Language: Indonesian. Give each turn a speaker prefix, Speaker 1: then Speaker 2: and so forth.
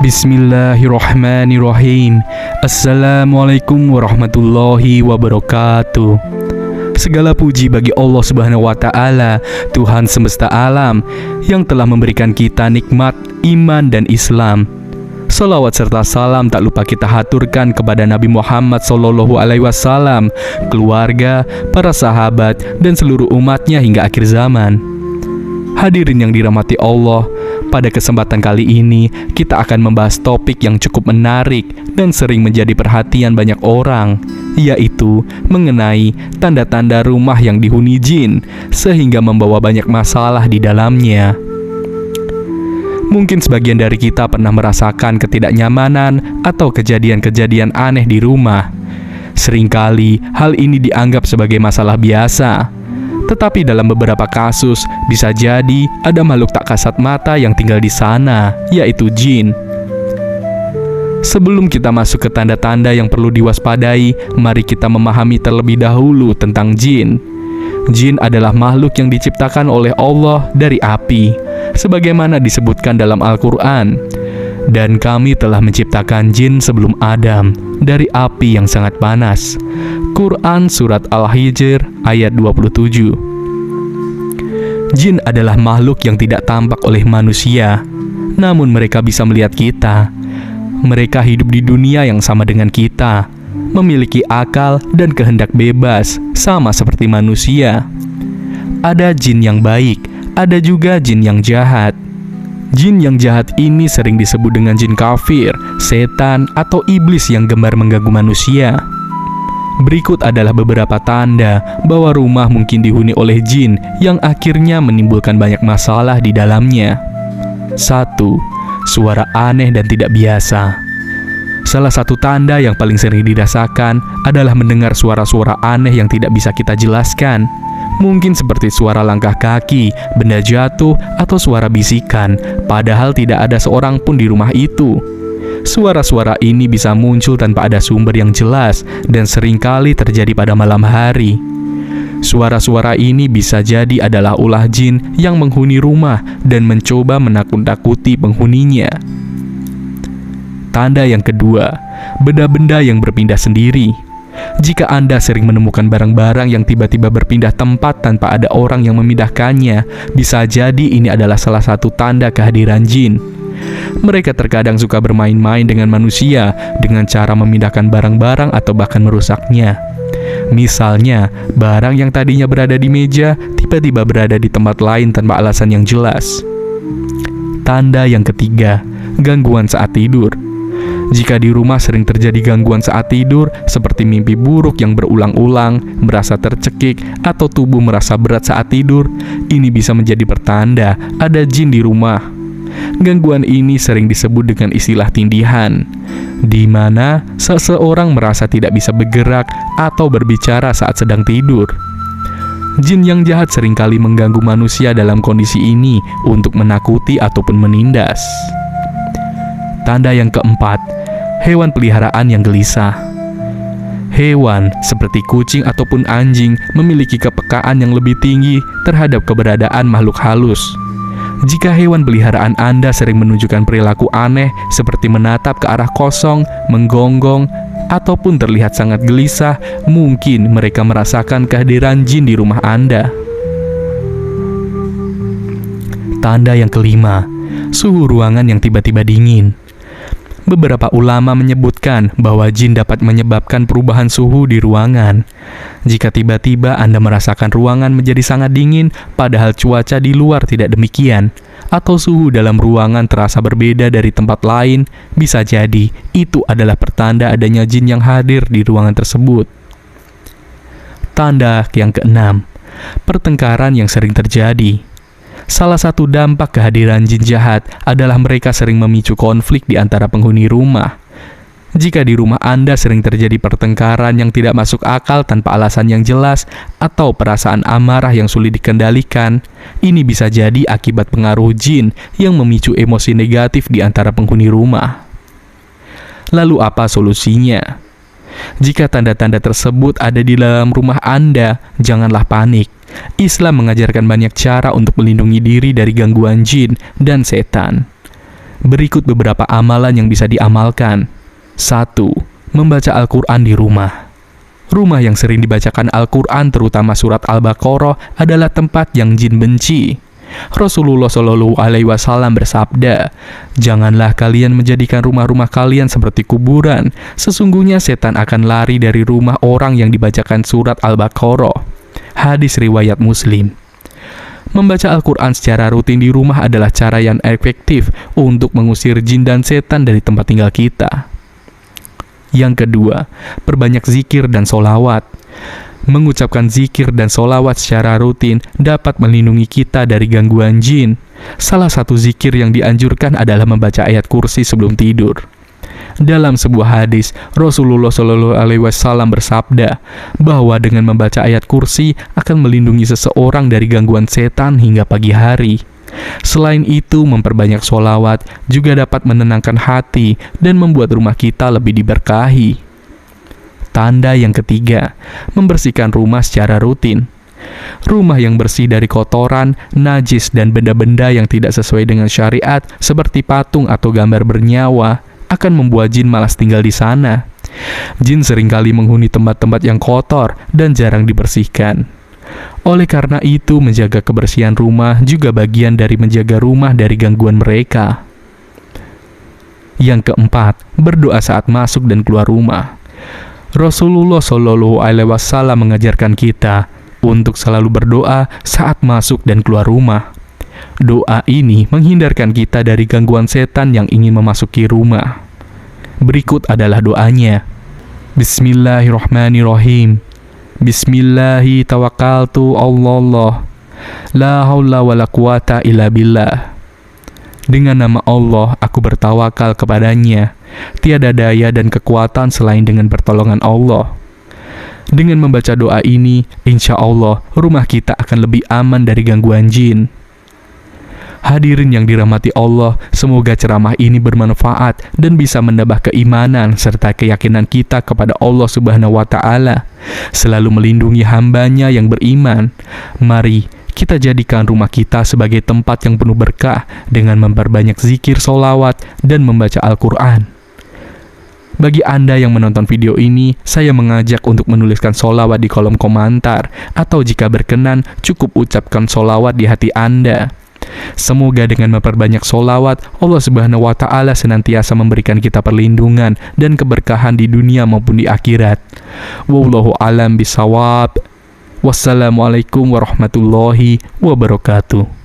Speaker 1: Bismillahirrahmanirrahim. Assalamualaikum warahmatullahi wabarakatuh. Segala puji bagi Allah Subhanahu wa Ta'ala, Tuhan semesta alam, yang telah memberikan kita nikmat iman dan Islam. Salawat serta salam tak lupa kita haturkan kepada Nabi Muhammad SAW, keluarga, para sahabat, dan seluruh umatnya hingga akhir zaman. Hadirin yang dirahmati Allah, pada kesempatan kali ini kita akan membahas topik yang cukup menarik dan sering menjadi perhatian banyak orang, yaitu mengenai tanda-tanda rumah yang dihuni jin sehingga membawa banyak masalah di dalamnya. Mungkin sebagian dari kita pernah merasakan ketidaknyamanan atau kejadian-kejadian aneh di rumah. Seringkali hal ini dianggap sebagai masalah biasa. Tetapi dalam beberapa kasus, bisa jadi ada makhluk tak kasat mata yang tinggal di sana, yaitu jin. Sebelum kita masuk ke tanda-tanda yang perlu diwaspadai, mari kita memahami terlebih dahulu tentang jin. Jin adalah makhluk yang diciptakan oleh Allah dari api, sebagaimana disebutkan dalam Al-Quran. Dan kami telah menciptakan jin sebelum Adam dari api yang sangat panas. Quran Surat Al-Hijr ayat 27. Jin adalah makhluk yang tidak tampak oleh manusia, namun mereka bisa melihat kita. Mereka hidup di dunia yang sama dengan kita, memiliki akal dan kehendak bebas, sama seperti manusia. Ada jin yang baik, ada juga jin yang jahat. Jin yang jahat ini sering disebut dengan jin kafir, setan, atau iblis yang gemar mengganggu manusia. Berikut adalah beberapa tanda bahwa rumah mungkin dihuni oleh jin yang akhirnya menimbulkan banyak masalah di dalamnya. 1. Suara aneh dan tidak biasa. Salah satu tanda yang paling sering dirasakan adalah mendengar suara-suara aneh yang tidak bisa kita jelaskan. Mungkin seperti suara langkah kaki, benda jatuh, atau suara bisikan, padahal tidak ada seorang pun di rumah itu. Suara-suara ini bisa muncul tanpa ada sumber yang jelas dan seringkali terjadi pada malam hari. Suara-suara ini bisa jadi adalah ulah jin yang menghuni rumah dan mencoba menakut-nakuti penghuninya. Tanda yang kedua, benda-benda yang berpindah sendiri. Jika Anda sering menemukan barang-barang yang tiba-tiba berpindah tempat tanpa ada orang yang memindahkannya, bisa jadi ini adalah salah satu tanda kehadiran jin. Mereka terkadang suka bermain-main dengan manusia dengan cara memindahkan barang-barang atau bahkan merusaknya. Misalnya, barang yang tadinya berada di meja tiba-tiba berada di tempat lain tanpa alasan yang jelas. Tanda yang ketiga, gangguan saat tidur. Jika di rumah sering terjadi gangguan saat tidur, seperti mimpi buruk yang berulang-ulang, merasa tercekik, atau tubuh merasa berat saat tidur, ini bisa menjadi pertanda ada jin di rumah. Gangguan ini sering disebut dengan istilah tindihan, di mana seseorang merasa tidak bisa bergerak atau berbicara saat sedang tidur. Jin yang jahat seringkali mengganggu manusia dalam kondisi ini untuk menakuti ataupun menindas. Tanda yang keempat, hewan peliharaan yang gelisah. Hewan seperti kucing ataupun anjing memiliki kepekaan yang lebih tinggi terhadap keberadaan makhluk halus. Jika hewan peliharaan Anda sering menunjukkan perilaku aneh seperti menatap ke arah kosong, menggonggong, ataupun terlihat sangat gelisah, mungkin mereka merasakan kehadiran jin di rumah Anda. Tanda yang kelima, suhu ruangan yang tiba-tiba dingin. Beberapa ulama menyebutkan bahwa jin dapat menyebabkan perubahan suhu di ruangan. Jika tiba-tiba Anda merasakan ruangan menjadi sangat dingin, padahal cuaca di luar tidak demikian, atau suhu dalam ruangan terasa berbeda dari tempat lain, bisa jadi itu adalah pertanda adanya jin yang hadir di ruangan tersebut. Tanda yang keenam, pertengkaran yang sering terjadi. Salah satu dampak kehadiran jin jahat adalah mereka sering memicu konflik di antara penghuni rumah. Jika di rumah Anda sering terjadi pertengkaran yang tidak masuk akal tanpa alasan yang jelas atau perasaan amarah yang sulit dikendalikan, ini bisa jadi akibat pengaruh jin yang memicu emosi negatif di antara penghuni rumah. Lalu apa solusinya? Jika tanda-tanda tersebut ada di dalam rumah Anda, janganlah panik. Islam mengajarkan banyak cara untuk melindungi diri dari gangguan jin dan setan. Berikut beberapa amalan yang bisa diamalkan. 1. Membaca Al-Quran di rumah. Rumah yang sering dibacakan Al-Quran, terutama surat Al-Baqarah, adalah tempat yang jin benci. Rasulullah Shallallahu Alaihi Wasallam bersabda, "Janganlah kalian menjadikan rumah-rumah kalian seperti kuburan. Sesungguhnya setan akan lari dari rumah orang yang dibacakan surat Al-Baqarah." Hadis riwayat Muslim. Membaca Al-Quran secara rutin di rumah adalah cara yang efektif untuk mengusir jin dan setan dari tempat tinggal kita. Yang kedua, perbanyak zikir dan solawat. Mengucapkan zikir dan solawat secara rutin dapat melindungi kita dari gangguan jin. Salah satu zikir yang dianjurkan adalah membaca ayat kursi sebelum tidur. Dalam sebuah hadis, Rasulullah Shallallahu Alaihi Wasallam bersabda bahwa dengan membaca ayat kursi akan melindungi seseorang dari gangguan setan hingga pagi hari. Selain itu, memperbanyak sholawat juga dapat menenangkan hati dan membuat rumah kita lebih diberkahi. Tanda yang ketiga, membersihkan rumah secara rutin. Rumah yang bersih dari kotoran, najis, dan benda-benda yang tidak sesuai dengan syariat seperti patung atau gambar bernyawa akan membuat jin malas tinggal di sana. Jin seringkali menghuni tempat-tempat yang kotor dan jarang dibersihkan. Oleh karena itu, menjaga kebersihan rumah juga bagian dari menjaga rumah dari gangguan mereka. Yang keempat, berdoa saat masuk dan keluar rumah. Rasulullah Shallallahu Alaihi Wasallam mengajarkan kita untuk selalu berdoa saat masuk dan keluar rumah. Doa ini menghindarkan kita dari gangguan setan yang ingin memasuki rumah. Berikut adalah doanya. Bismillahirrahmanirrahim. Bismillahi tawakkaltu Allah. La haula wala quwata illa billah. Dengan nama Allah aku bertawakal kepadanya. Tiada daya dan kekuatan selain dengan pertolongan Allah. Dengan membaca doa ini, insya Allah rumah kita akan lebih aman dari gangguan jin. Hadirin yang dirahmati Allah, semoga ceramah ini bermanfaat dan bisa menambah keimanan serta keyakinan kita kepada Allah Subhanahu wa Ta'ala, selalu melindungi hambanya yang beriman. Mari kita jadikan rumah kita sebagai tempat yang penuh berkah dengan memperbanyak zikir, solawat, dan membaca Al-Quran. Bagi Anda yang menonton video ini, saya mengajak untuk menuliskan solawat di kolom komentar, atau jika berkenan, cukup ucapkan solawat di hati Anda. Semoga dengan memperbanyak solawat, Allah Subhanahu wa Ta'ala senantiasa memberikan kita perlindungan dan keberkahan di dunia maupun di akhirat. Wallahu a'lam bishawab. Wassalamualaikum warahmatullahi wabarakatuh.